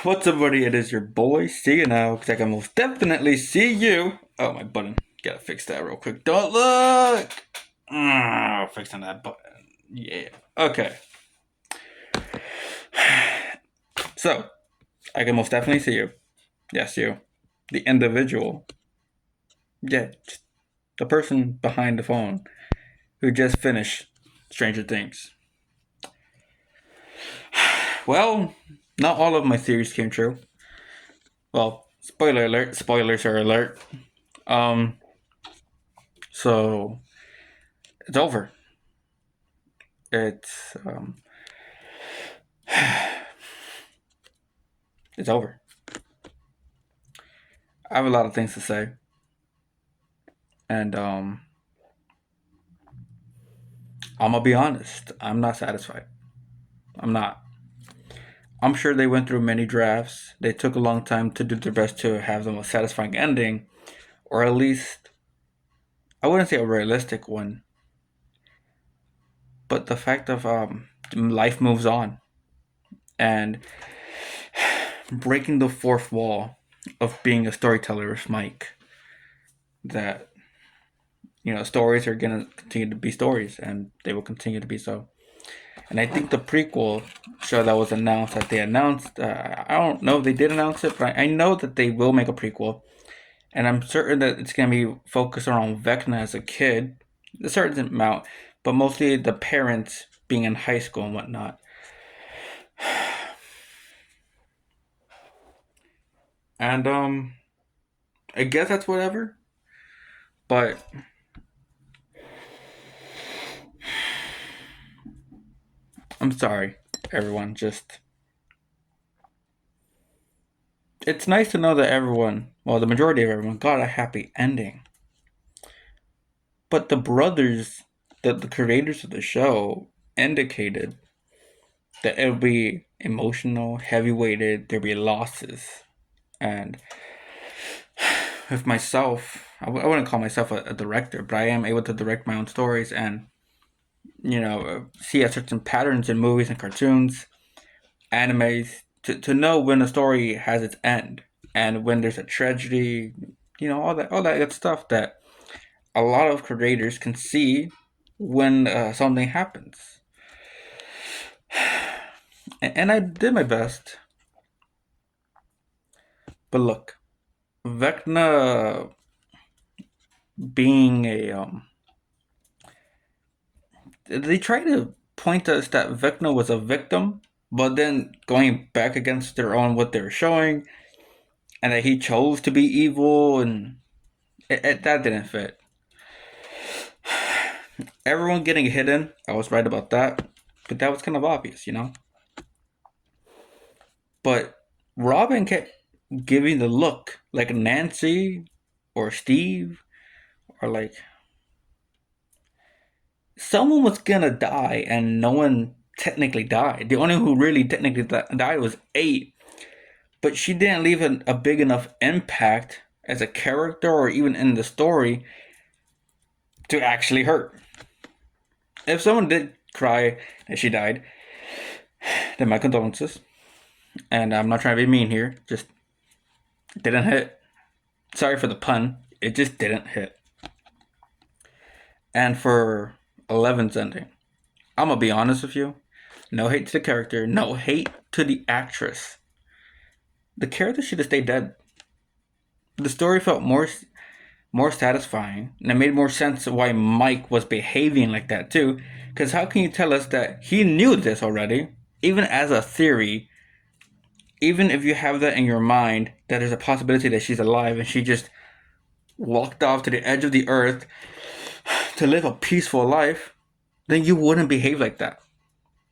What's up, buddy? It is your boy. See you now, because I can most definitely see you. Oh, my button. Gotta fix that real quick. Don't look! Fixing that button. Yeah. Okay. So, I can most definitely see you. Yes, you. The individual. Yeah, just the person behind the phone who just finished Stranger Things. Well, not all of my theories came true. Well, spoiler alert. Spoilers are alert. Um, so it's over. It's it's over. I have a lot of things to say, and I'm gonna be honest. I'm not satisfied. I'm not. I'm sure they went through many drafts. They took a long time to do their best to have the most satisfying ending, or at least I wouldn't say a realistic one. But the fact of life moves on, and breaking the fourth wall of being a storyteller with Mike, that stories are gonna continue to be stories, and they will continue to be so. And I think the prequel show that was announced, that they announced, I don't know if they did announce it, but I know that they will make a prequel. And I'm certain that it's going to be focused around Vecna as a kid, a certain amount, but mostly the parents being in high school and whatnot. And I guess that's whatever. But I'm sorry, everyone. Just it's nice to know that everyone, well, the majority of everyone, got a happy ending. But the brothers, the creators of the show, indicated that it would be emotional, heavy weighted, there'd be losses. And with myself, I wouldn't call myself a director, but I am able to direct my own stories and, see a certain patterns in movies and cartoons, animes, to know when a story has its end and when there's a tragedy, all that good stuff that a lot of creators can see when something happens. And I did my best. But look, Vecna being a they try to point us that Vecna was a victim, but then going back against their own what they were showing, and that he chose to be evil, and that didn't fit. Everyone getting hidden, I was right about that, but that was kind of obvious. But Robin kept giving the look like Nancy or Steve, or like someone was gonna die and no one technically died. The only who really technically died was 8, but she didn't leave a big enough impact as a character or even in the story to actually hurt. If someone did cry that she died, then my condolences. And I'm not trying to be mean here, just didn't hit. Sorry for the pun, it just didn't hit. And for 11's ending, I'm gonna be honest with you. No hate to the character, no hate to the actress. The character should have stayed dead. The story felt more satisfying, and it made more sense why Mike was behaving like that too. Because how can you tell us that he knew this already, even as a theory? Even if you have that in your mind, that there's a possibility that she's alive and she just walked off to the edge of the earth to live a peaceful life, then you wouldn't behave like that.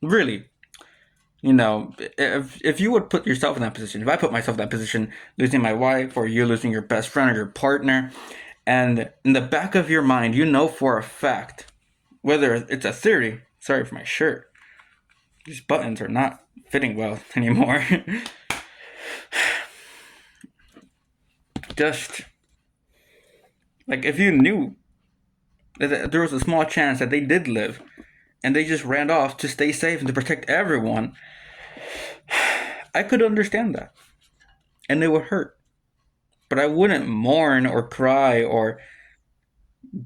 Really. If you would put yourself in that position, if I put myself in that position, losing my wife or you losing your best friend or your partner, and in the back of your mind, you know for a fact, whether it's a theory, sorry for my shirt, these buttons are not fitting well anymore. Just like if you knew that there was a small chance that they did live and they just ran off to stay safe and to protect everyone, I could understand that, and it would hurt. But I wouldn't mourn or cry or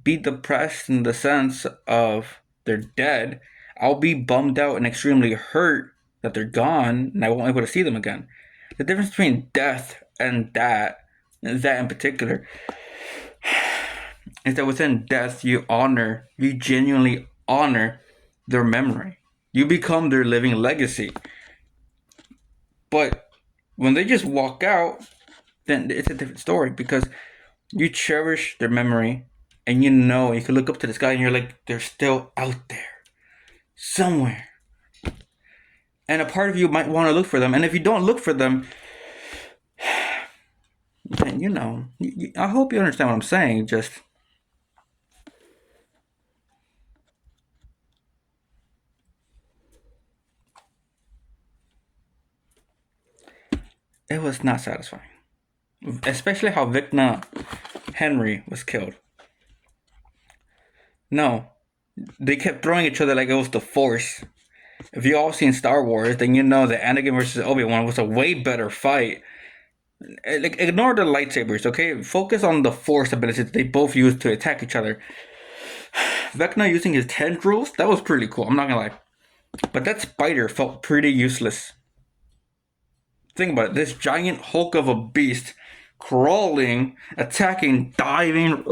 be depressed in the sense of they're dead. I'll be bummed out and extremely hurt that they're gone and I won't be able to see them again. The difference between death and that in particular, is that within death you genuinely honor their memory. You become their living legacy. But when they just walk out, then it's a different story because you cherish their memory and you can look up to the sky and you're like, they're still out there somewhere. And a part of you might want to look for them. And if you don't look for them, then I hope you understand what I'm saying. Just it was not satisfying. Especially how Vecna Henry was killed. No. They kept throwing each other like it was the Force. If you all seen Star Wars, then you know that Anakin versus Obi-Wan was a way better fight. Like, ignore the lightsabers, okay? Focus on the Force abilities they both used to attack each other. Vecna using his tendrils, that was pretty cool, I'm not gonna lie. But that spider felt pretty useless. Think about it, this giant hulk of a beast crawling, attacking, diving.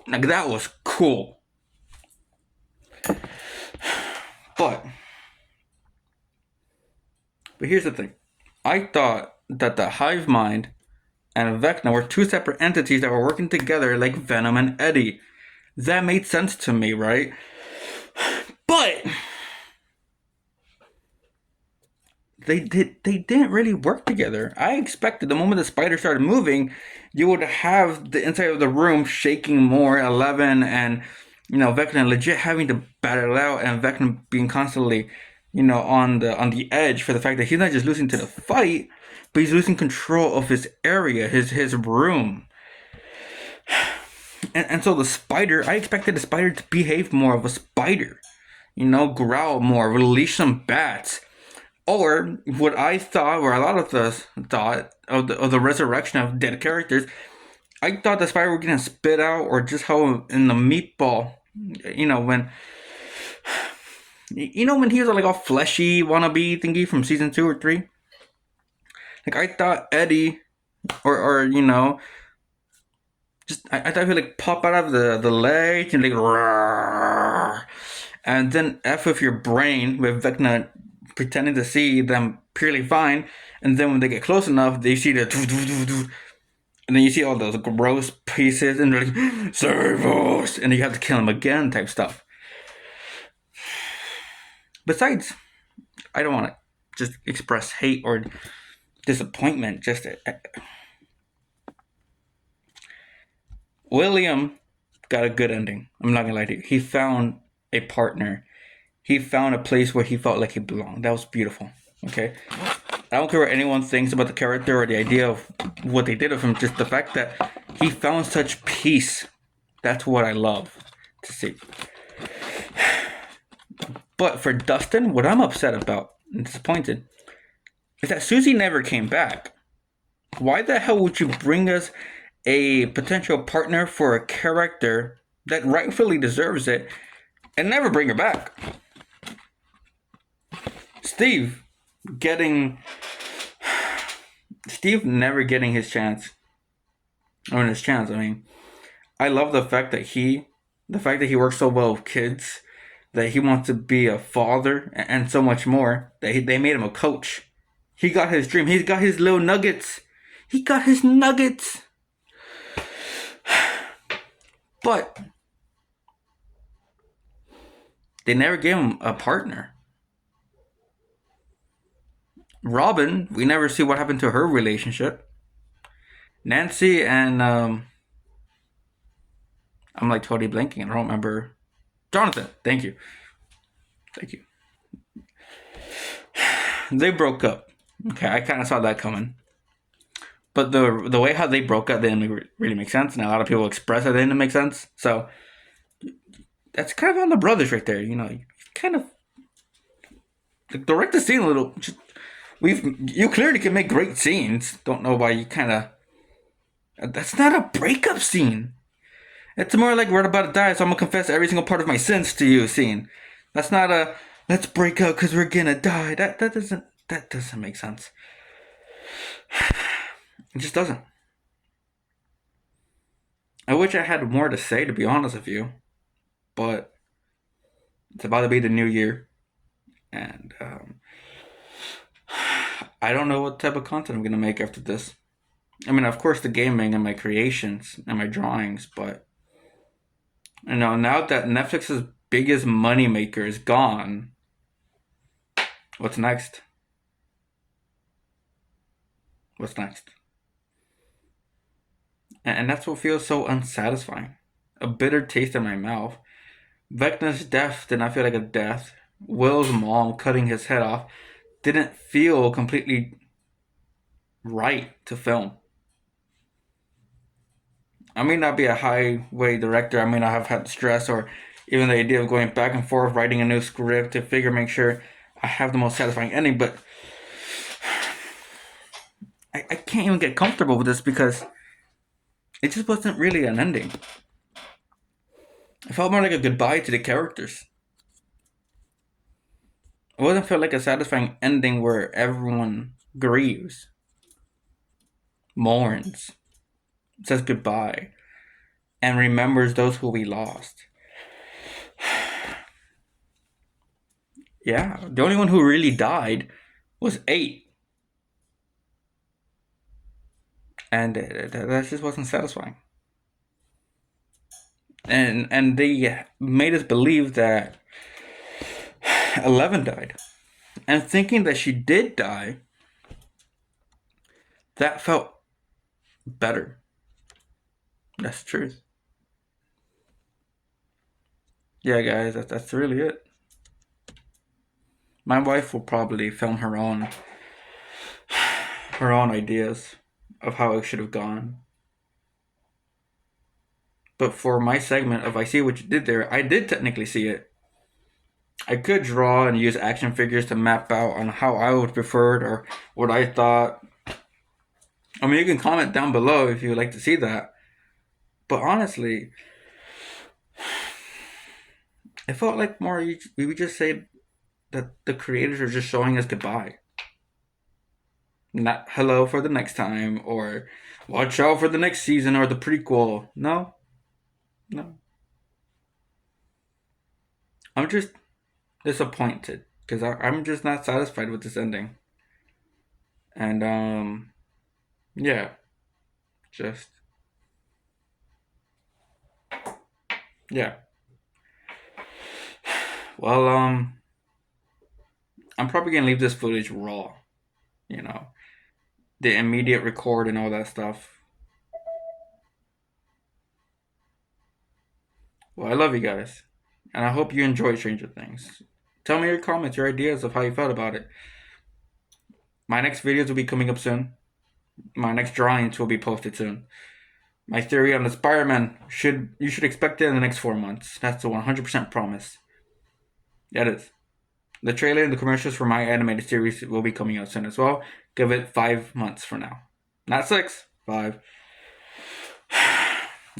Like, that was cool. But here's the thing. I thought that the Hive Mind and Vecna were two separate entities that were working together like Venom and Eddie. That made sense to me, right? But they didn't really work together. I expected the moment the spider started moving, you would have the inside of the room shaking more, 11 and Vecna legit having to battle out, and Vecna being constantly on the edge for the fact that he's not just losing to the fight, but he's losing control of his area, his room. And so the spider, I expected the spider to behave more of a spider, growl more, release some bats. Or what I thought, or a lot of us thought, of the resurrection of dead characters, I thought the spider was gonna spit out, or just how in the meatball, when when he was like all fleshy wannabe thingy from season 2 or 3. Like, I thought Eddie, or just I thought he would like pop out of the legs and like, roar, and then F with your brain with Vecna pretending to see them purely fine, and then when they get close enough, they see the, and then you see all those gross pieces, and they're like, save us, and you have to kill them again, type stuff. Besides, I don't want to just express hate or disappointment. William got a good ending. I'm not gonna lie to you. He found a partner. He found a place where he felt like he belonged. That was beautiful. Okay? I don't care what anyone thinks about the character or the idea of what they did of him, just the fact that he found such peace. That's what I love to see. But for Dustin, what I'm upset about and disappointed is that Susie never came back. Why the hell would you bring us a potential partner for a character that rightfully deserves it and never bring her back? Steve never getting his chance. I mean, I love the fact that he works so well with kids, that he wants to be a father, and so much more, that they made him a coach. He got his dream. He's got his little nuggets. He got his nuggets. But they never gave him a partner. Robin, we never see what happened to her relationship. Nancy and I'm like totally blanking. I don't remember. Jonathan, thank you. They broke up. Okay, I kind of saw that coming. But the way how they broke up didn't really make sense, and a lot of people express that it didn't make sense. So that's kind of on the brothers right there. You kind of like, direct the scene a little. Just You clearly can make great scenes. Don't know why you kind of. That's not a breakup scene. It's more like we're about to die, so I'm gonna confess every single part of my sins to you scene. That's not a let's break up because we're gonna die. That doesn't make sense. It just doesn't. I wish I had more to say, to be honest with you, but it's about to be the new year, and I don't know what type of content I'm gonna make after this. I mean, of course, the gaming and my creations and my drawings, but now that Netflix's biggest moneymaker is gone, what's next? What's next? And that's what feels so unsatisfying. A bitter taste in my mouth. Vecna's death did not feel like a death. Will's mom cutting his head off didn't feel completely right to film. I may not be a highway director. I may not have had stress or even the idea of going back and forth writing a new script to make sure I have the most satisfying ending. But I can't even get comfortable with this because it just wasn't really an ending. It felt more like a goodbye to the characters. It wasn't feel like a satisfying ending where everyone grieves, mourns, says goodbye, and remembers those who we lost. Yeah, the only one who really died was 8, and that just wasn't satisfying. And they made us believe that 11 died, and thinking that she did die, that felt better. That's the truth. Yeah, guys, that's really it. My wife will probably film her own ideas of how it should have gone. But for my segment of I see what you did there, I did technically see it. I could draw and use action figures to map out on how I would prefer it or what I thought. I mean, you can comment down below if you would like to see that. But honestly, it felt like more we would just say that the creators are just showing us goodbye. Not hello for the next time or watch out for the next season or the prequel. No, no. I'm just disappointed because I'm just not satisfied with this ending. And yeah, just yeah. Well, I'm probably gonna leave this footage raw. You know, the immediate record and all that stuff. Well, I love you guys, and I hope you enjoy Stranger Things. Tell me your comments, your ideas of how you felt about it. My next videos will be coming up soon. My next drawings will be posted soon. My theory on the Spider-Man you should expect it in the next 4 months. That's a 100% promise. That is. The trailer and the commercials for my animated series will be coming out soon as well. Give it 5 months from now. Not 6, 5.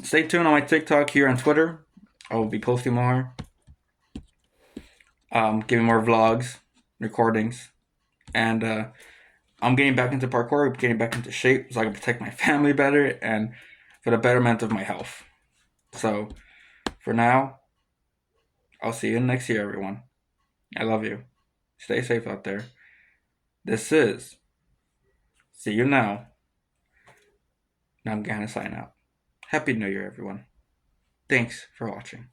Stay tuned on my TikTok here on Twitter. I will be posting more. Giving more vlogs, recordings. And I'm getting back into parkour, getting back into shape so I can protect my family better and for the betterment of my health. So, for now, I'll see you next year, everyone. I love you. Stay safe out there. This is See You Now. Now I'm gonna sign out. Happy New Year, everyone. Thanks for watching.